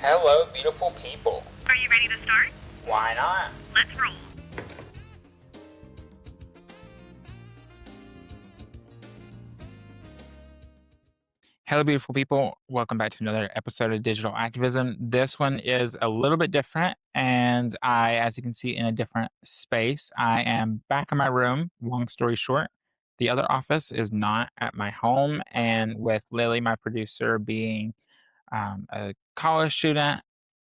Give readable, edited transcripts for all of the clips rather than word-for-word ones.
Hello, beautiful people. Are you ready to start? Why not? Let's roll. Hello, beautiful people. Welcome back to another episode of Digital Activism. This one is a little bit different, and as you can see, in a different space. I am back in my room. Long story short, the other office is not at my home, and with Lily, my producer, being a college student,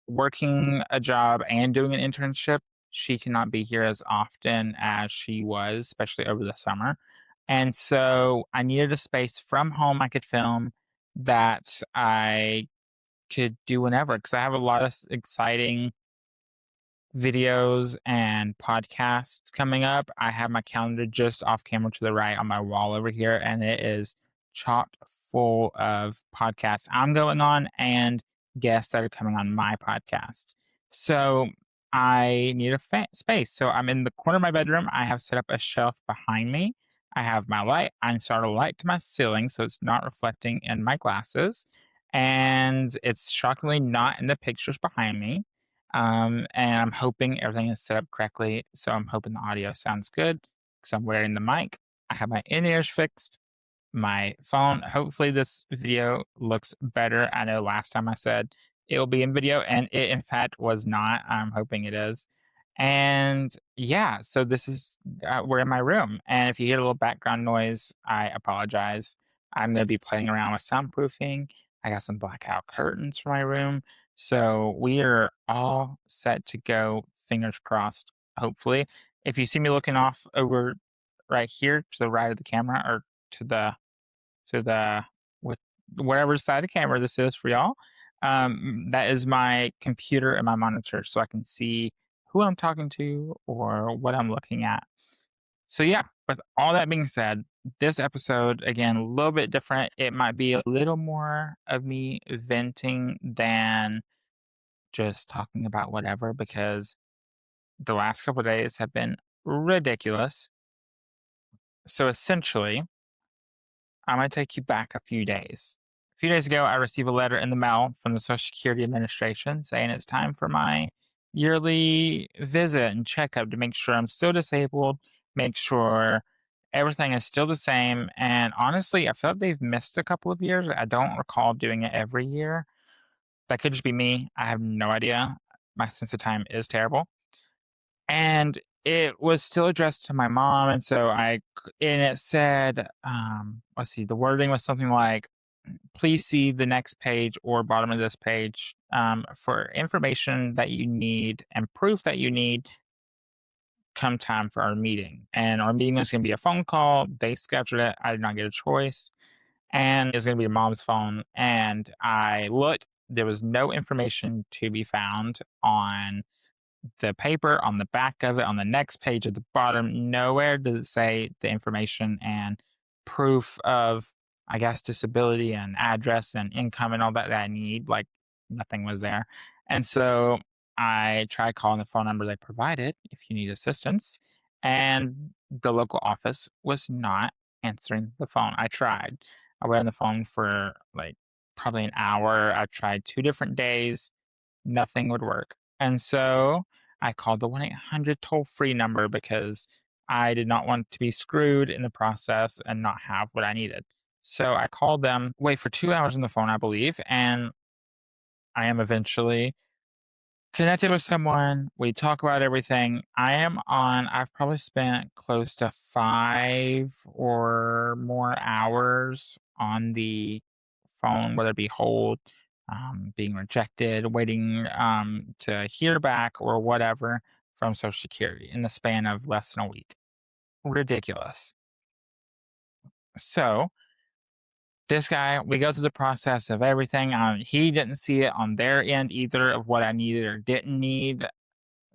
working a job and doing an internship, she cannot be here as often as she was, especially over the summer. And so I needed a space from home I could film that I could do whenever, because I have a lot of exciting videos and podcasts coming up. I have my calendar just off camera to the right on my wall over here, and it is chock full of podcasts I'm going on and guests that are coming on my podcast. So I need a space. So I'm in the corner of my bedroom. I have set up a shelf behind me. I have my light. I installed a light to my ceiling so it's not reflecting in my glasses. And it's shockingly not in the pictures behind me. And I'm hoping everything is set up correctly. So I'm hoping the audio sounds good because I'm wearing the mic. I have my in-ears fixed, my phone. Hopefully this video looks better. I know last time I said it will be in video, and it in fact was not. I'm hoping it is. And yeah, so this is, we're in my room. And if you hear a little background noise, I apologize. I'm going to be playing around with soundproofing. I got some blackout curtains for my room. So we are all set to go, fingers crossed, hopefully. If you see me looking off over right here to the right of the camera, or to the whatever side of the camera this is for y'all, that is my computer and my monitor, so I can see who I'm talking to or what I'm looking at. So yeah, with all that being said, this episode, again, a little bit different. It might be a little more of me venting than just talking about whatever, because the last couple of days have been ridiculous. So essentially, I'm going to take you back a few days. A few days ago, I received a letter in the mail from the Social Security Administration saying it's time for my yearly visit and checkup to make sure I'm still disabled, make sure everything is still the same. And honestly, I feel like they've missed a couple of years. I don't recall doing it every year. That could just be me. I have no idea. My sense of time is terrible. And it was still addressed to my mom, and so and it said, let's see, the wording was something like, "Please see the next page or bottom of this page for information that you need and proof that you need come time for our meeting." And our meeting was going to be a phone call. They scheduled it. I did not get a choice, and it's going to be your mom's phone. And I looked; there was no information to be found on the paper, on the back of it, on the next page at the bottom. Nowhere does it say the information and proof of, I guess, disability and address and income and all that I need. Like, nothing was there. And so I tried calling the phone number they provided if you need assistance, and the local office was not answering the phone. I tried. I went on the phone for like probably an hour. I tried 2 different days. Nothing would work. And so I called the 1-800 toll free number because I did not want to be screwed in the process and not have what I needed. So I called them, wait for 2 hours on the phone, I believe, and I am eventually connected with someone. We talk about everything. I've probably spent close to 5 or more hours on the phone, whether it be hold, being rejected, waiting to hear back or whatever from Social Security in the span of less than a week. Ridiculous. So this guy, we go through the process of everything. He didn't see it on their end either of what I needed or didn't need.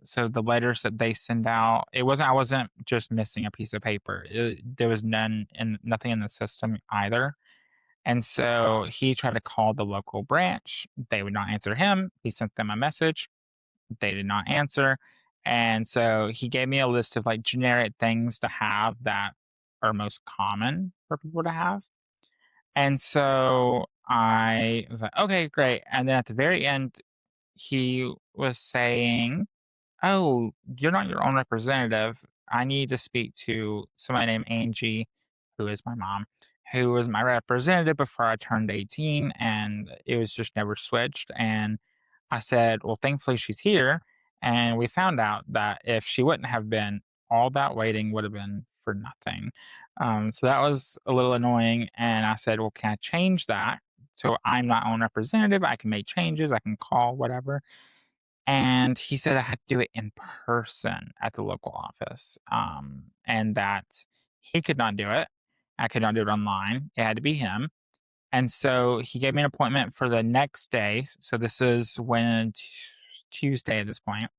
So the letters that they send out, I wasn't just missing a piece of paper. There was nothing in the system either. And so he tried to call the local branch. They would not answer him. He sent them a message. They did not answer. And so he gave me a list of like generic things to have that are most common for people to have. And so I was like, okay, great. And then at the very end, he was saying, "Oh, you're not your own representative. I need to speak to somebody named Angie, who is my mom, who was my representative before I turned 18, and it was just never switched." And I said, "Well, thankfully she's here." And we found out that if she wouldn't have been, all that waiting would have been for nothing. So that was a little annoying. And I said, "Well, can I change that? So I'm my own representative. I can make changes. I can call, whatever." And he said I had to do it in person at the local office, and that he could not do it. I could not do it online. It had to be him. And so he gave me an appointment for the next day. So this is when Tuesday at this point.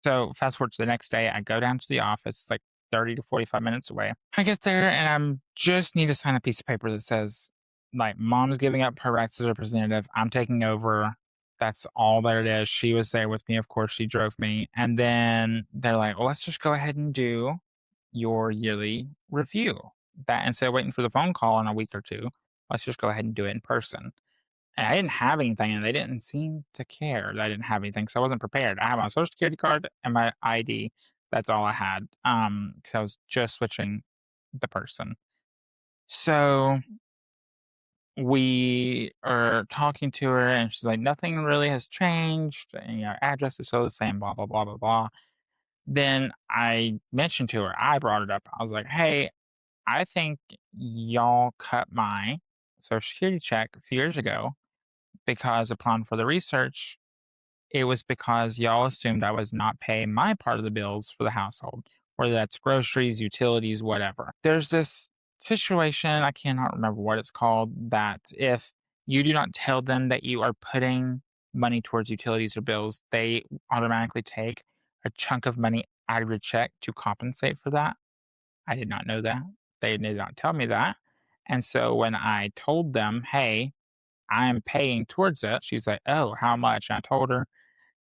So fast forward to the next day, I go down to the office. It's like 30 to 45 minutes away. I get there and I'm just need to sign a piece of paper that says, like, mom's giving up her rights as a representative. I'm taking over. That's all that it is. She was there with me. Of course, she drove me. And then they're like, well, let's just go ahead and do your yearly review. That instead of waiting for the phone call in a week or two, let's just go ahead and do it in person. And I didn't have anything, and they didn't seem to care that I didn't have anything, so I wasn't prepared. I had my Social Security card and my ID. That's all I had, 'cause I was just switching the person. So we are talking to her, and she's like, "Nothing really has changed, and, your address is still the same, blah, blah, blah, blah, blah." Then I mentioned to her, I brought it up. I was like, "Hey, I think y'all cut my Social Security check a few years ago because upon further research, it was because y'all assumed I was not paying my part of the bills for the household, whether that's groceries, utilities, whatever." There's this situation, I cannot remember what it's called, that if you do not tell them that you are putting money towards utilities or bills, they automatically take a chunk of money out of your check to compensate for that. I did not know that. They did not tell me that. And so when I told them, hey, I'm paying towards it, she's like, oh, how much? And I told her,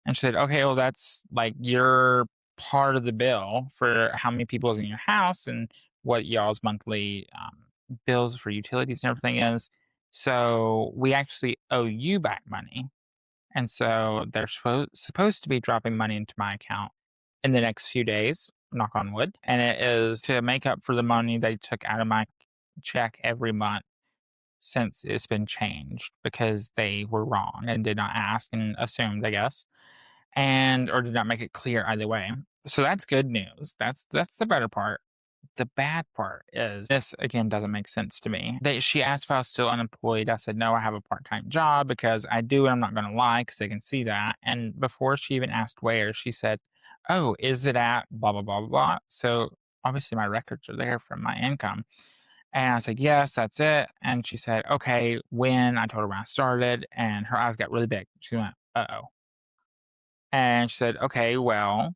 and she said, okay, well, that's like your part of the bill for how many people is in your house and what y'all's monthly bills for utilities and everything is. So we actually owe you back money. And so they're supposed to be dropping money into my account in the next few days, knock on wood. And it is to make up for the money they took out of my check every month since it's been changed because they were wrong and did not ask and assumed, I guess, and or did not make it clear either way. So that's good news. That's the better part. The bad part is this again doesn't make sense to me. She asked if I was still unemployed. I said no, I have a part-time job because I do, and I'm not gonna lie because they can see that. And before she even asked where, she said, "Oh, is it at blah blah blah blah blah?" So obviously my records are there from my income. And I said, yes, that's it. And she said, okay, when? I told her when I started, and her eyes got really big. She went, uh-oh. And she said, okay, well,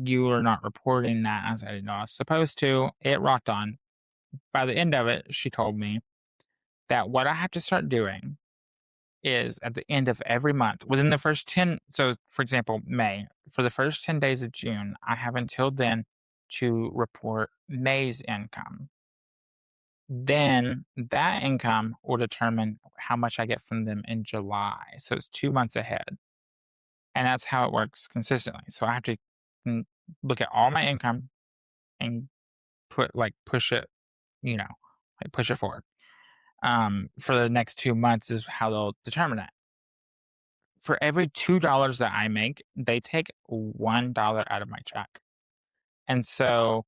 you are not reporting that. I said, I didn't know I was supposed to. It rocked on. By the end of it, she told me that what I have to start doing is at the end of every month, within the first 10, so for example, May, for the first 10 days of June, I have until then to report May's income. Then that income will determine how much I get from them in July. So it's 2 months ahead. And that's how it works consistently. So I have to look at all my income and push it, push it forward. For the next 2 months is how they'll determine it. For every $2 that I make, they take $1 out of my check. And so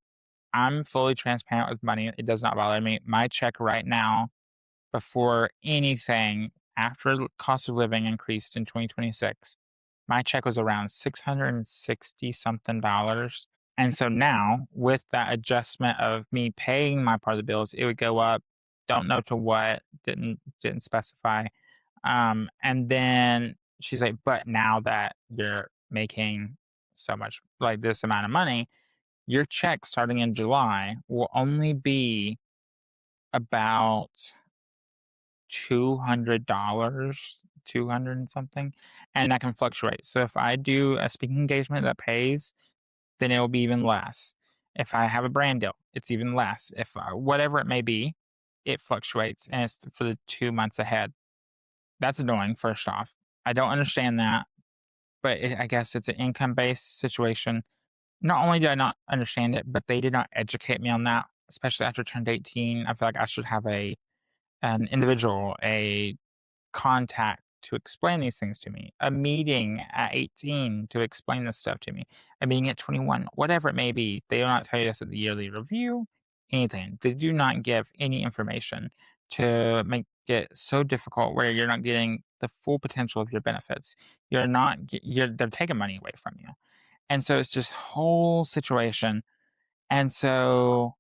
I'm fully transparent with money. It does not bother me. My check right now, before anything, after the cost of living increased in 2026, my check was around 660 something dollars. And so now, with that adjustment of me paying my part of the bills, it would go up. Don't know to what, didn't specify. And then she's like, but now that you're making so much, like this amount of money, your check starting in July will only be about $200, 200 and something, and that can fluctuate. So if I do a speaking engagement that pays, then it'll be even less. If I have a brand deal, it's even less. If whatever it may be, it fluctuates, and it's for the 2 months ahead. That's annoying, first off. I don't understand that, but I guess it's an income based situation. Not only do I not understand it, but they did not educate me on that, especially after I turned 18. I feel like I should have an individual, a contact to explain these things to me, a meeting at 18 to explain this stuff to me, a meeting at 21, whatever it may be. They do not tell you this at the yearly review, anything. They do not give any information to make it so difficult where you're not getting the full potential of your benefits. They're taking money away from you. And so it's this whole situation. And so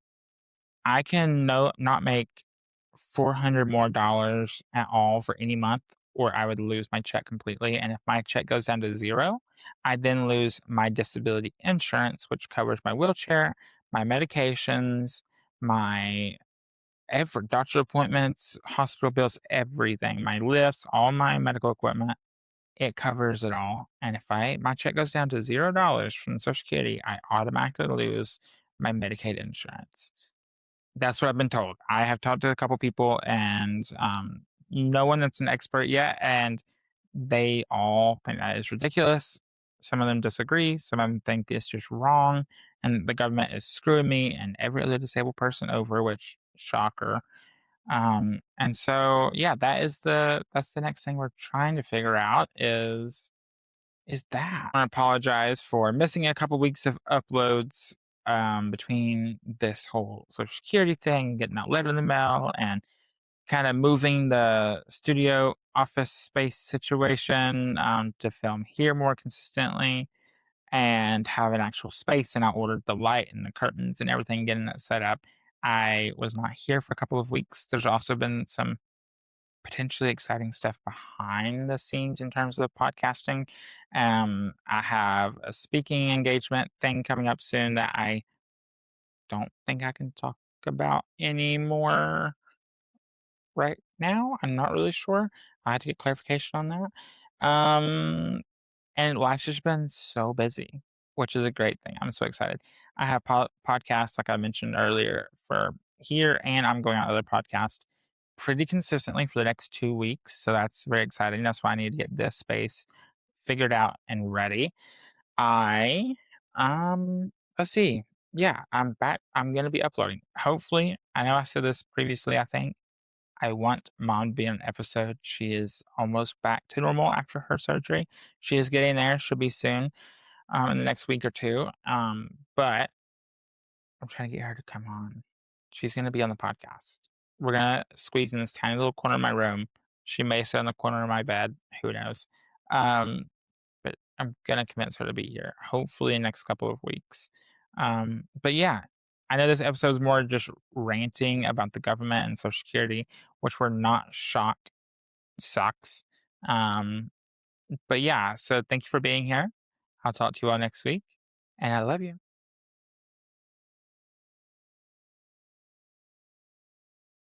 I can not make 400 more dollars at all for any month, or I would lose my check completely. And if my check goes down to zero, I then lose my disability insurance, which covers my wheelchair, my medications, my every doctor appointments, hospital bills, everything, my lifts, all my medical equipment. It covers it all. And if my check goes down to $0 from Social Security, I automatically lose my Medicaid insurance. That's what I've been told. I have talked to a couple people and no one that's an expert yet, and they all think that is ridiculous. Some of them disagree. Some of them think it's just wrong, and the government is screwing me and every other disabled person over. Which shocker. And so yeah, that's the next thing we're trying to figure out is that. I apologize for missing a couple weeks of uploads between this whole Social Security thing, getting that letter in the mail, and kind of moving the studio office space situation to film here more consistently and have an actual space. And I ordered the light and the curtains and everything, getting that set up. I was not here for a couple of weeks. There's also been some potentially exciting stuff behind the scenes in terms of podcasting. I have a speaking engagement thing coming up soon that I don't think I can talk about anymore right now. I'm not really sure. I had to get clarification on that. And life's just been so busy, which is a great thing. I'm so excited. I have podcasts, like I mentioned earlier, for here, and I'm going on other podcasts pretty consistently for the next 2 weeks. So that's very exciting. That's why I need to get this space figured out and ready. I, let's see. Yeah, I'm back. I'm going to be uploading. Hopefully, I know I said this previously, I think. I want mom to be on an episode. She is almost back to normal after her surgery. She is getting there. She'll be soon, in the next week or two. But I'm trying to get her to come on. She's going to be on the podcast. We're going to squeeze in this tiny little corner of my room. She may sit in the corner of my bed. Who knows? Um, but I'm going to convince her to be here, hopefully in the next couple of weeks. But yeah, I know this episode is more just ranting about the government and Social Security, which we're not shocked sucks. Um, but yeah, so thank you for being here. I'll talk to you all next week, and I love you.